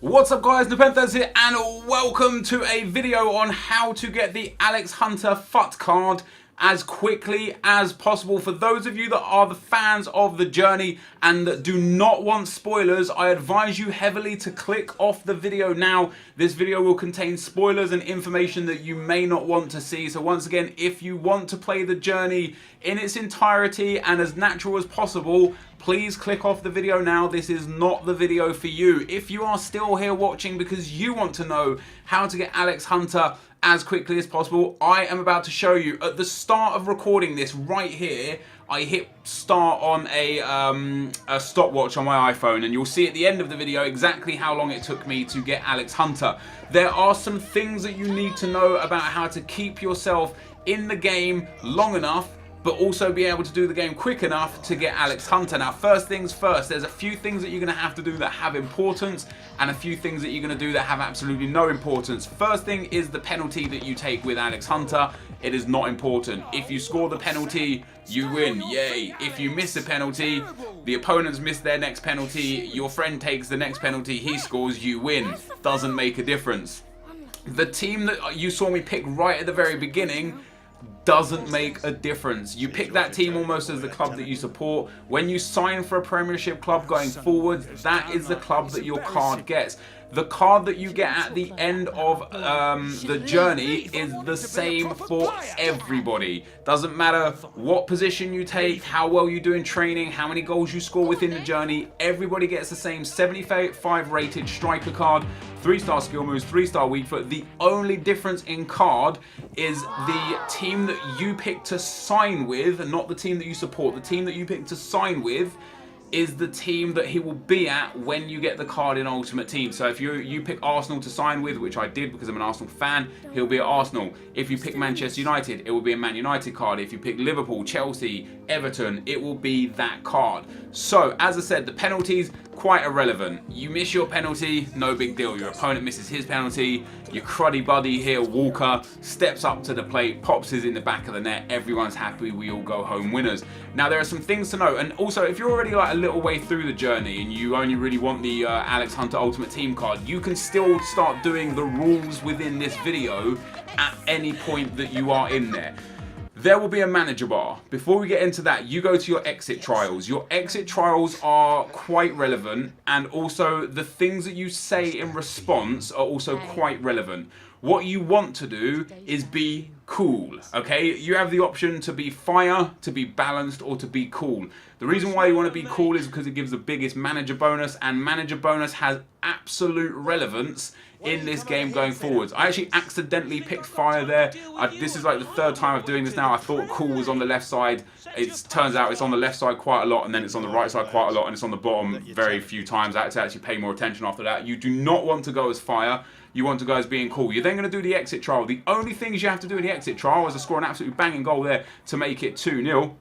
What's up guys, NepentheZ here and welcome to a video on how to get the Alex Hunter FUT card as quickly as possible. For those of you that are the fans of the journey and that do not want spoilers, I advise you heavily to click off the video now. This video will contain spoilers and information that you may not want to see. So once again, if you want to play the journey in its entirety and as natural as possible, please click off the video now. This is not the video for you. If you are still here watching because you want to know how to get Alex Hunter as quickly as possible, I am about to show you. At the start of recording this right here, I hit start on a stopwatch on my iPhone, and you'll see at the end of the video exactly how long it took me to get Alex Hunter. There are some things that you need to know about how to keep yourself in the game long enough but also be able to do the game quick enough to get Alex Hunter. Now, first things first, there's a few things that you're going to have to do that have importance and a few things that you're going to do that have absolutely no importance. First thing is the penalty that you take with Alex Hunter. It is not important. If you score the penalty, you win, yay. If you miss a penalty, the opponents miss their next penalty, your friend takes the next penalty, he scores, you win. Doesn't make a difference. The team that you saw me pick right at the very beginning doesn't make a difference. You pick that team almost as the club that you support. When you sign for a Premiership club going forward, that is the club that your card gets. The card that you get at the end of the journey is the same for everybody. Doesn't matter what position you take, how well you do in training, how many goals you score within the journey, everybody gets the same 75 rated striker card, 3-star skill moves, 3-star weak foot. The only difference in card is the team that you pick to sign with, and not the team that you support. The team that you pick to sign with is the team that he will be at when you get the card in Ultimate Team. So if you pick Arsenal to sign with, which I did because I'm an Arsenal fan, he'll be at Arsenal. If you pick Manchester United, it will be a Man United card. If you pick Liverpool, Chelsea, Everton, it will be that card. So as I said, the penalties, quite irrelevant. You miss your penalty, no big deal. Your opponent misses his penalty, your cruddy buddy here, Walker, steps up to the plate, pops his in the back of the net, everyone's happy, we all go home winners. Now there are some things to know, and also if you're already like a little way through the journey and you only really want the Alex Hunter Ultimate Team card, you can still start doing the rules within this video at any point that you are in there. There will be a manager bar. Before we get into that, you go to your exit trials. Your exit trials are quite relevant, and also the things that you say in response are also quite relevant. What you want to do is be cool, okay? You have the option to be fire, to be balanced, or to be cool. The reason why you want to be cool is because it gives the biggest manager bonus, and manager bonus has absolute relevance in this game going forwards. I actually accidentally picked fire there. This is like the third time of doing this now. I thought cool was on the left side. It turns out it's on the left side quite a lot, and then it's on the right side quite a lot, and it's on the bottom very few times. I had to actually pay more attention after that. You do not want to go as fire. You want to go as being cool. You're then going to do the exit trial. The only things you have to do in the exit trial is to score an absolutely banging goal there to make it 2-0.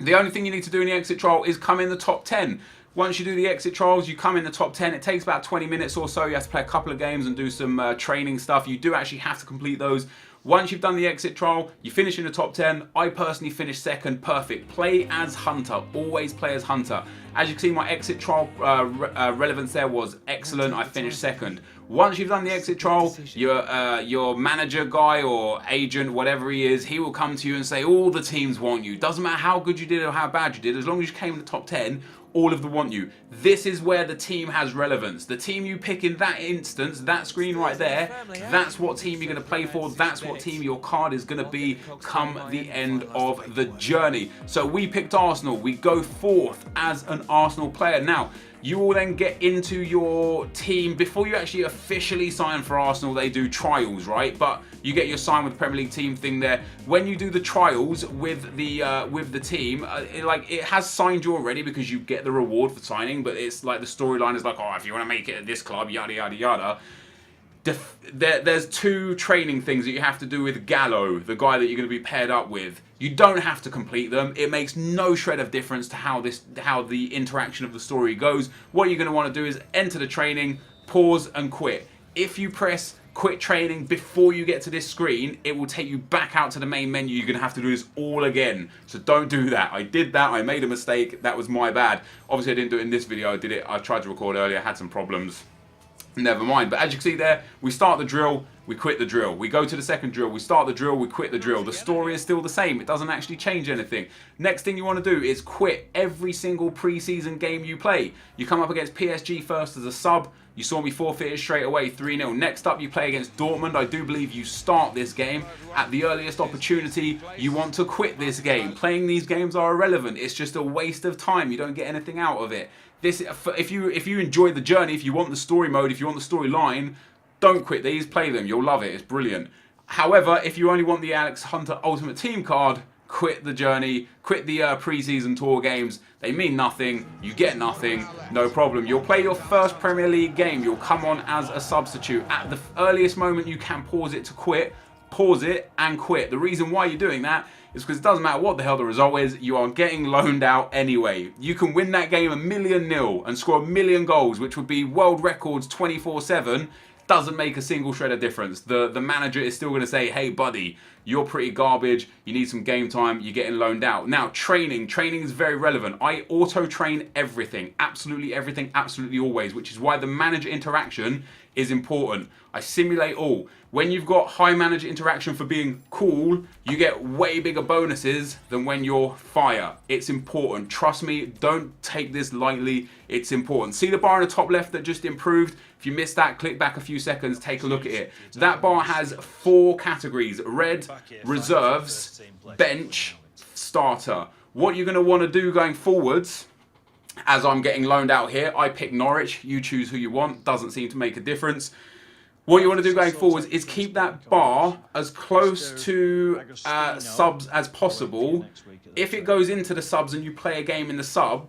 The only thing you need to do in the exit trial is come in the top 10. Once you do the exit trials, you come in the top 10. It takes about 20 minutes or so. You have to play a couple of games and do some training stuff. You do actually have to complete those. Once you've done the exit trial, you finish in the top 10. I personally finished second. Perfect. Play as Hunter. Always play as Hunter. As you can see, my exit trial relevance there was excellent. I finished second. Once you've done the exit trial, your manager guy or agent, whatever he is, he will come to you and say, all the teams want you. Doesn't matter how good you did or how bad you did, as long as you came in the top 10, all of them want you. This is where the team has relevance. The team you pick in that instance, that screen right there, that's what team you're going to play for. That's what team your card is going to be come the end of the journey. So we picked Arsenal. We go fourth as an Arsenal player. Now, you will then get into your team before you actually officially sign for Arsenal. They do trials, right? But you get your sign with Premier League team thing there. When you do the trials with the team, it has signed you already because you get the reward for signing. But it's like the storyline is like, oh, if you want to make it at this club, yada yada yada. There's two training things that you have to do with Gallo, the guy that you're going to be paired up with. You don't have to complete them. It makes no shred of difference to how the interaction of the story goes. What you're going to want to do is enter the training, pause and quit. If you press quit training before you get to this screen, it will take you back out to the main menu. You're going to have to do this all again. So don't do that. I did that. I made a mistake. That was my bad. Obviously, I didn't do it in this video. I tried to record earlier. I had some problems. Never mind. But as you can see there, we start the drill, we quit the drill. We go to the second drill, we start the drill, we quit the drill. The story is still the same. It doesn't actually change anything. Next thing you want to do is quit every single preseason game you play. You come up against PSG first as a sub. You saw me forfeit it straight away, 3-0. Next up, you play against Dortmund. I do believe you start this game. At the earliest opportunity, you want to quit this game. Playing these games are irrelevant. It's just a waste of time. You don't get anything out of it. If you enjoy the journey, if you want the story mode, if you want the storyline, don't quit these, play them. You'll love it. It's brilliant. However, if you only want the Alex Hunter Ultimate Team card, quit the journey, quit the pre-season tour games. They mean nothing. You get nothing. No problem. You'll play your first Premier League game. You'll come on as a substitute. At the earliest moment you can pause it to quit, pause it and quit. The reason why you're doing that is because it doesn't matter what the hell the result is, you are getting loaned out anyway. You can win that game 1,000,000 and score 1,000,000 goals, which would be world records 24/7. Doesn't make a single shred of difference. The manager is still going to say, hey buddy, you're pretty garbage, you need some game time, you're getting loaned out. Now training is very relevant. I auto train everything, absolutely always, which is why the manager interaction is important. I simulate all. When you've got high manager interaction for being cool, you get way bigger bonuses than when you're fire. It's important. Trust me, don't take this lightly. It's important. See the bar in the top left that just improved? If you missed that, click back a few seconds, take a look at it. That bar has 4 categories: red, reserves, bench, starter. What you're going to want to do going forwards, as I'm getting loaned out here, I pick Norwich. You choose who you want. Doesn't seem to make a difference. What you want to do going forwards is keep that bar as close to subs as possible. If it goes into the subs and you play a game in the sub,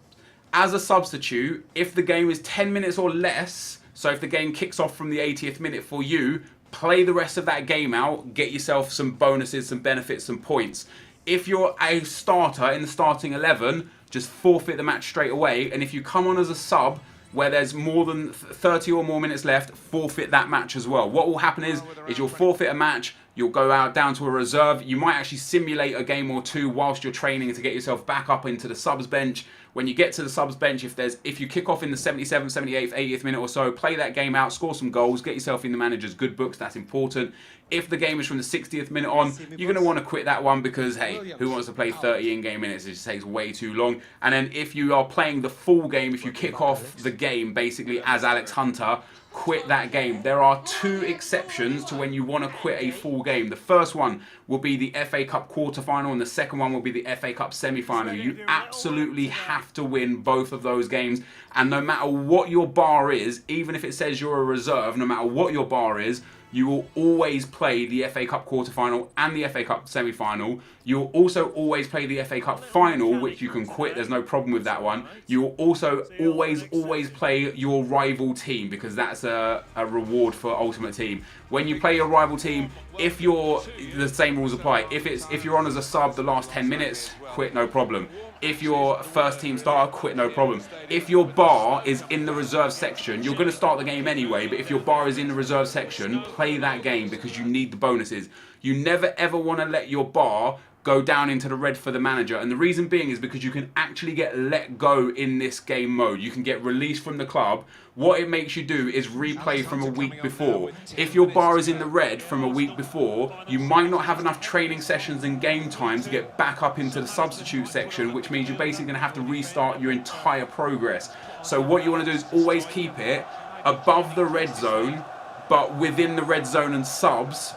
as a substitute, if the game is 10 minutes or less, so if the game kicks off from the 80th minute for you, play the rest of that game out, get yourself some bonuses, some benefits, some points. If you're a starter in the starting 11, just forfeit the match straight away. And if you come on as a sub, where there's more than 30 or more minutes left, forfeit that match as well. What will happen is you'll forfeit a match, you'll go out down to a reserve. You might actually simulate a game or two whilst you're training to get yourself back up into the subs bench. When you get to the subs bench, if you kick off in the 77th, 78th, 80th minute or so, play that game out, score some goals, get yourself in the manager's good books. That's important. If the game is from the 60th minute on, you're going to want to quit that one because, hey, who wants to play 30 in-game minutes? It just takes way too long. And then if you are playing the full game, if you kick off the game basically as Alex Hunter, quit that game. There are 2 exceptions to when you want to quit a full game. The first one will be the FA Cup quarter-final and the second one will be the FA Cup semi-final. You absolutely have to win both of those games, and no matter what your bar is, even if it says you're a reserve, no matter what your bar is, you will always play the FA Cup quarter-final and the FA Cup semi-final. You will also always play the FA Cup final, which you can quit. There's no problem with that one. You will also always play your rival team because that's a reward for Ultimate Team. When you play your rival team, if the same rules apply. If you're on as a sub the last 10 minutes, quit, no problem. If you're first team starter, quit, no problem. If your bar is in the reserve section, you're going to start the game anyway, but if your bar is in the reserve section, play that game because you need the bonuses. You never ever want to let your bar go down into the red for the manager, and the reason being is because you can actually get let go in this game mode. You can get released from the club. What it makes you do is replay from a week before. If your bar is in the red from a week before, you might not have enough training sessions and game time to get back up into the substitute section, which means you're basically going to have to restart your entire progress. So what you want to do is always keep it above the red zone, but within the red zone and subs.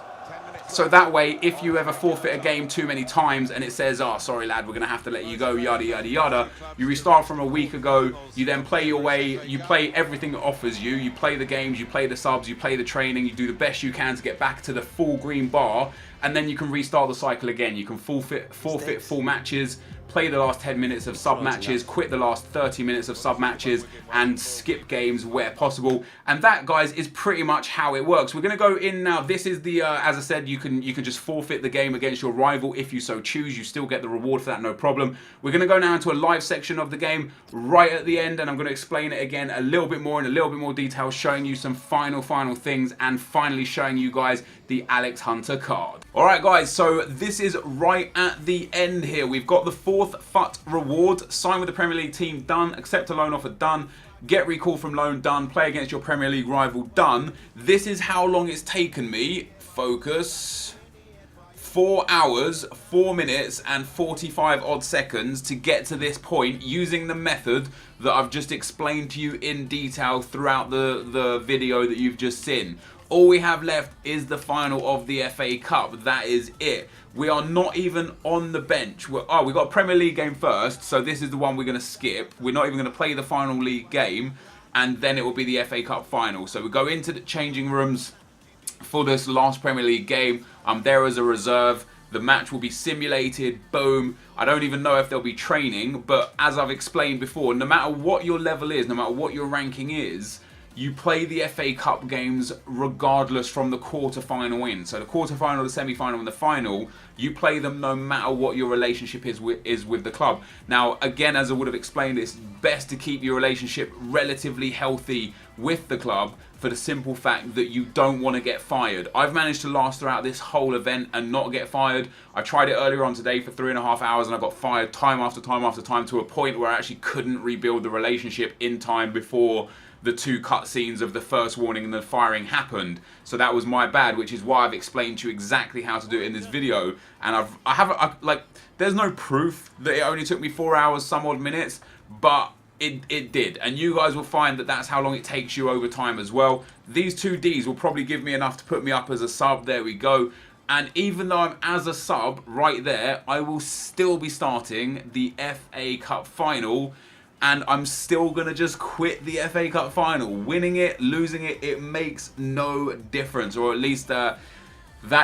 So that way, if you ever forfeit a game too many times and it says, oh, sorry lad, we're going to have to let you go, yada, yada, yada, you restart from a week ago, you then play your way, you play everything it offers you, you play the games, you play the subs, you play the training, you do the best you can to get back to the full green bar, and then you can restart the cycle again. You can forfeit full matches, play the last 10 minutes of sub matches, quit the last 30 minutes of sub matches, and skip games where possible. And that, guys, is pretty much how it works. We're going to go in now. This is the, as I said, you can just forfeit the game against your rival if you so choose. You still get the reward for that, no problem. We're going to go now into a live section of the game right at the end, and I'm going to explain it again a little bit more in a little bit more detail, showing you some final things, and finally showing you guys the Alex Hunter card. Alright guys, so this is right at the end here. We've got the 4th FUT reward. Sign with the Premier League team, done. Accept a loan offer, done. Get recall from loan, done. Play against your Premier League rival, done. This is how long it's taken me. Focus. 4 hours, 4 minutes and 45 odd seconds to get to this point using the method that I've just explained to you in detail throughout the video that you've just seen. All we have left is the final of the FA Cup. That is it. We are not even on the bench. We got a Premier League game first, so this is the one we're going to skip. We're not even going to play the final league game, and then it will be the FA Cup final. So we go into the changing rooms for this last Premier League game. I'm there as a reserve. The match will be simulated. Boom. I don't even know if there'll be training, but as I've explained before, no matter what your level is, no matter what your ranking is, you play the FA Cup games regardless from the quarter-final in. So the quarter-final, the semi-final and the final, you play them no matter what your relationship is with the club. Now, again, as I would have explained, it's best to keep your relationship relatively healthy with the club for the simple fact that you don't want to get fired. I've managed to last throughout this whole event and not get fired. I tried it earlier on today for 3.5 hours and I got fired time after time after time to a point where I actually couldn't rebuild the relationship in time before the 2 cutscenes of the first warning and the firing happened. So that was my bad, which is why I've explained to you exactly how to do it in this video. And there's no proof that it only took me 4 hours, some odd minutes, but it did. And you guys will find that that's how long it takes you over time as well. These 2 Ds will probably give me enough to put me up as a sub. There we go. And even though I'm as a sub right there, I will still be starting the FA Cup final. And I'm still going to just quit the FA Cup final. Winning it, losing it, it makes no difference. Or at least that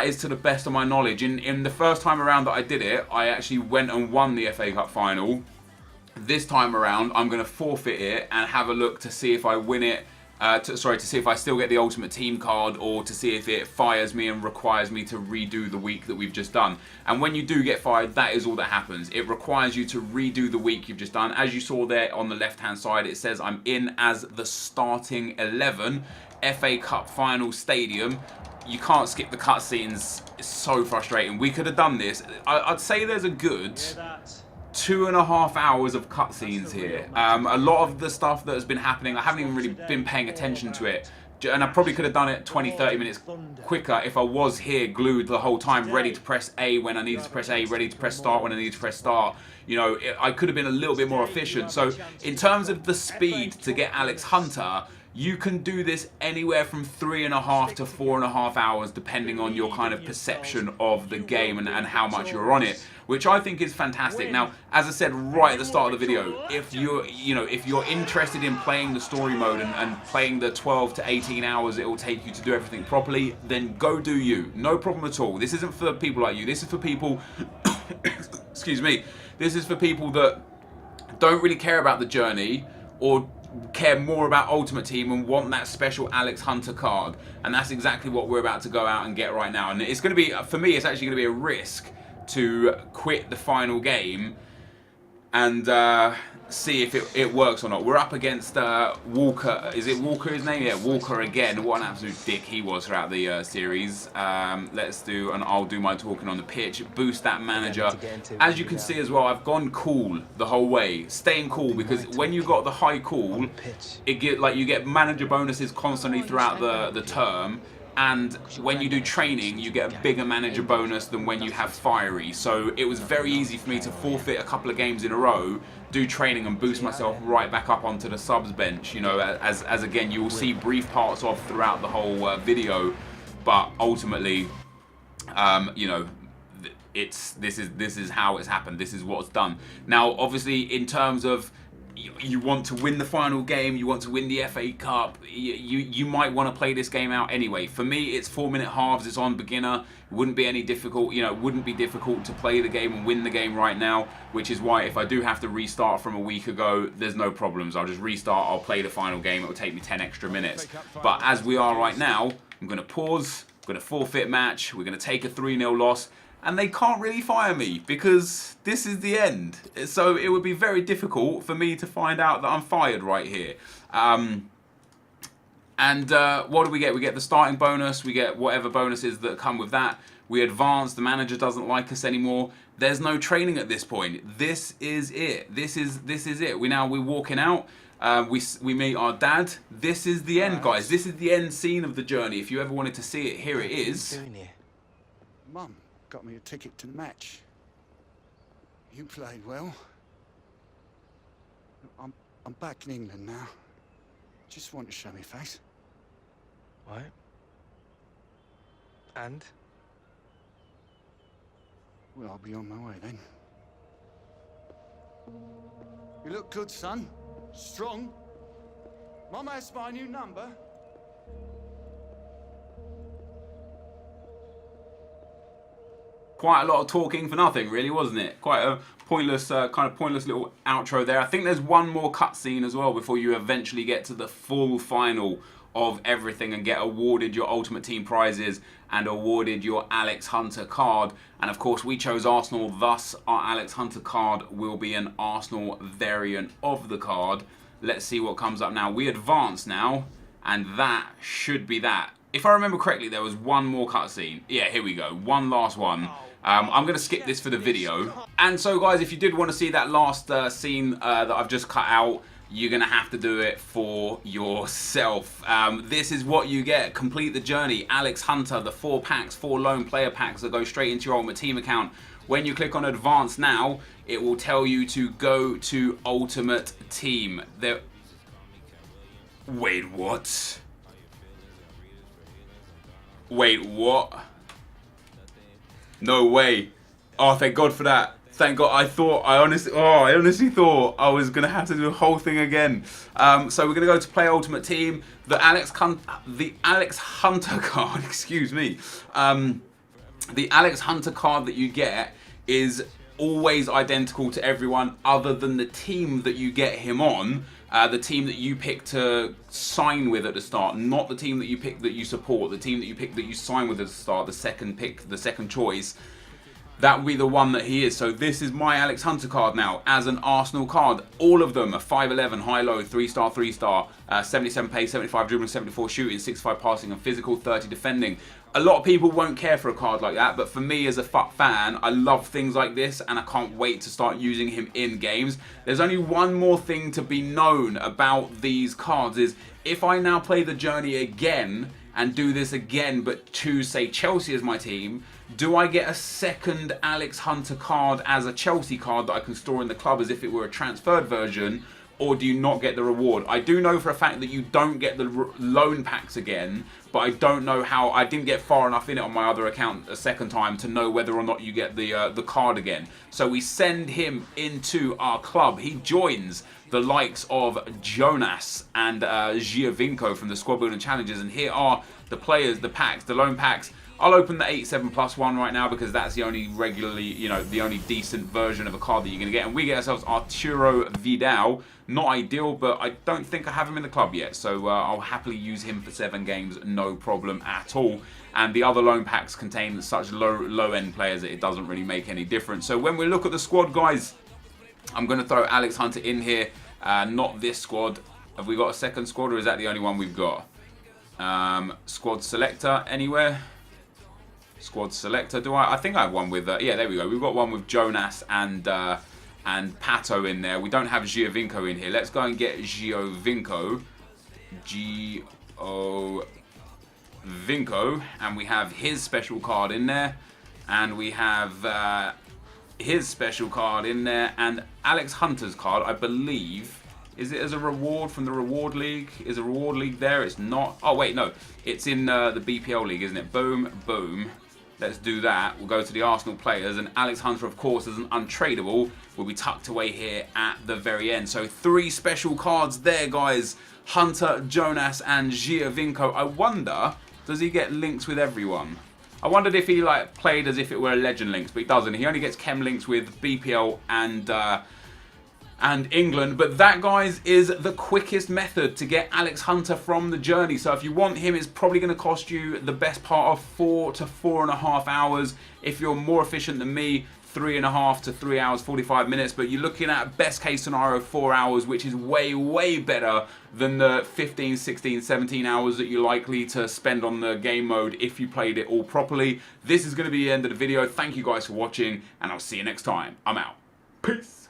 is to the best of my knowledge. In the first time around that I did it, I actually went and won the FA Cup final. This time around, I'm going to forfeit it and have a look to see if I win it. To see if I still get the Ultimate Team card, or to see if it fires me and requires me to redo the week that we've just done. And when you do get fired, that is all that happens. It requires you to redo the week you've just done. As you saw there on the left-hand side, it says I'm in as the starting 11, FA Cup final stadium. You can't skip the cutscenes. It's so frustrating. We could have done this. I'd say there's a good 2.5 hours of cutscenes here. A lot of the stuff that has been happening, I haven't even really been paying attention to it. And I probably could have done it 20-30 minutes quicker if I was here glued the whole time, ready to press A when I needed to press A, ready to press start when I needed to press start. You know, I could have been a little bit more efficient. So in terms of the speed to get Alex Hunter, you can do this anywhere from 3.5 to 4.5 hours, depending on your kind of perception of the game and how much you're on it, which I think is fantastic. Now, as I said right at the start of the video, if you're interested in playing the story mode and playing the 12 to 18 hours it will take you to do everything properly, then go do you. No problem at all. This isn't for people like you. This is for people, excuse me, this is for people that don't really care about the journey or care more about Ultimate Team and want that special Alex Hunter card. And that's exactly what we're about to go out and get right now. And it's going to be, for me, it's actually going to be a risk to quit the final game and see if it works or not. We're up against Walker. Is it Walker his name? Yeah, Walker again. What an absolute dick he was throughout the series. Let's do, and I'll do my talking on the pitch. Boost that manager. As you can see as well, I've gone cool the whole way. Staying cool, because when you got the high cool, you get manager bonuses constantly throughout the term. And when you do training, you get a bigger manager bonus than when you have fiery. So it was very easy for me to forfeit a couple of games in a row, do training and boost myself right back up onto the subs bench, you know, as again you will see brief parts of throughout the whole video. But ultimately, you know, this is how it's happened. This is what's done. Now, obviously, in terms of you want to win the final game, you want to win the FA Cup, you might want to play this game out anyway. For me, it's 4-minute halves, it's on beginner. It wouldn't be any difficult, you know, it wouldn't be difficult to play the game and win the game right now, which is why if I do have to restart from a week ago, there's no problems. I'll just restart, I'll play the final game, it'll take me 10 extra minutes. But as we are right now, I'm going to pause, I'm going to forfeit match, we're going to take a 3-0 loss, and they can't really fire me because this is the end. So it would be very difficult for me to find out that I'm fired right here. What do we get? We get the starting bonus, we get whatever bonuses that come with that. We advance, the manager doesn't like us anymore. There's no training at this point. This is it. This is it. We're walking out. we meet our dad. This is the end, guys. This is the end scene of the journey. If you ever wanted to see it, here it is. What are you doing here? Mum got me a ticket to the match. You played well. I'm back in England now. Just want to show me face. Right. And? Well, I'll be on my way then. You look good, son. Strong. Mum has my new number. Quite a lot of talking for nothing, really, wasn't it? Quite a pointless, kind of pointless little outro there. I think there's one more cutscene as well before you eventually get to the full final of everything and get awarded your Ultimate Team prizes and awarded your Alex Hunter card. And of course, we chose Arsenal, thus our Alex Hunter card will be an Arsenal variant of the card. Let's see what comes up now. We advance now, and that should be that. If I remember correctly, there was one more cutscene. Yeah, here we go. One last one. I'm going to skip this for the video. And so, guys, if you did want to see that last scene that I've just cut out, you're going to have to do it for yourself. This is what you get. Complete the journey. Alex Hunter, the 4 packs, 4 lone player packs that go straight into your Ultimate Team account. When you click on Advance now, it will tell you to go to Ultimate Team. Wait, what? Wait, what? No way. Oh, thank God for that. Thank God. I honestly thought I was going to have to do the whole thing again. So we're going to go to play Ultimate Team. The Alex Hunter card, excuse me. The Alex Hunter card that you get is always identical to everyone other than the team that you get him on. The team that you pick to sign with at the start, not the team that you pick that you support, the team that you pick that you sign with at the start, the second pick, the second choice. That will be the one that he is. So this is my Alex Hunter card now as an Arsenal card. All of them are 5'11", high-low, 3-star, 3-star, 77 pace, 75 dribbling, 74 shooting, 65 passing and physical, 30 defending. A lot of people won't care for a card like that, but for me as a fan, I love things like this and I can't wait to start using him in games. There's only one more thing to be known about these cards is if I now play the journey again and do this again but choose, say, Chelsea as my team, do I get a second Alex Hunter card as a Chelsea card that I can store in the club as if it were a transferred version, or do you not get the reward? I do know for a fact that you don't get the loan packs again, but I don't know how. I didn't get far enough in it on my other account a second time to know whether or not you get the card again. So we send him into our club. He joins the likes of Jonas and Giovinco from the squad building challenges, and here are the players, the packs, the loan packs. I'll open the 87+1 right now because that's the only regularly, the only decent version of a card that you're going to get. And we get ourselves Arturo Vidal. Not ideal, but I don't think I have him in the club yet. So I'll happily use him for 7 games, no problem at all. And the other loan packs contain such low-end players that it doesn't really make any difference. So when we look at the squad, guys, I'm going to throw Alex Hunter in here. Not this squad. Have we got a second squad or is that the only one we've got? Squad selector anywhere? Squad selector. Do I think I have one with yeah, there we go. We've got one with Jonas and Pato in there. We don't have Giovinco in here. Let's go and get Giovinco. Giovinco, and we have his special card in there, and we have his special card in there, and Alex Hunter's card, I believe. Is it as a reward from the reward league? Is a reward league there? It's not. Oh wait, no. It's in the BPL league, isn't it? Boom, boom. Let's do that. We'll go to the Arsenal players, and Alex Hunter, of course, as an untradeable, will be tucked away here at the very end. So 3 special cards there, guys. Hunter, Jonas, and Giovinco. I wonder, does he get links with everyone? I wondered if he played as if it were a legend links, but he doesn't. He only gets chem links with BPL and England. But that, guys, is the quickest method to get Alex Hunter from the journey. So if you want him, it's probably going to cost you the best part of 4 to 4.5 hours. If you're more efficient than me, 3.5 to 3 hours 45 minutes. But you're looking at best case scenario 4 hours, which is way better than the 15, 16, 17 hours that you're likely to spend on the game mode if you played it all properly. This is going to be the end of the video. Thank you guys for watching, and I'll see you next time. I'm out. Peace.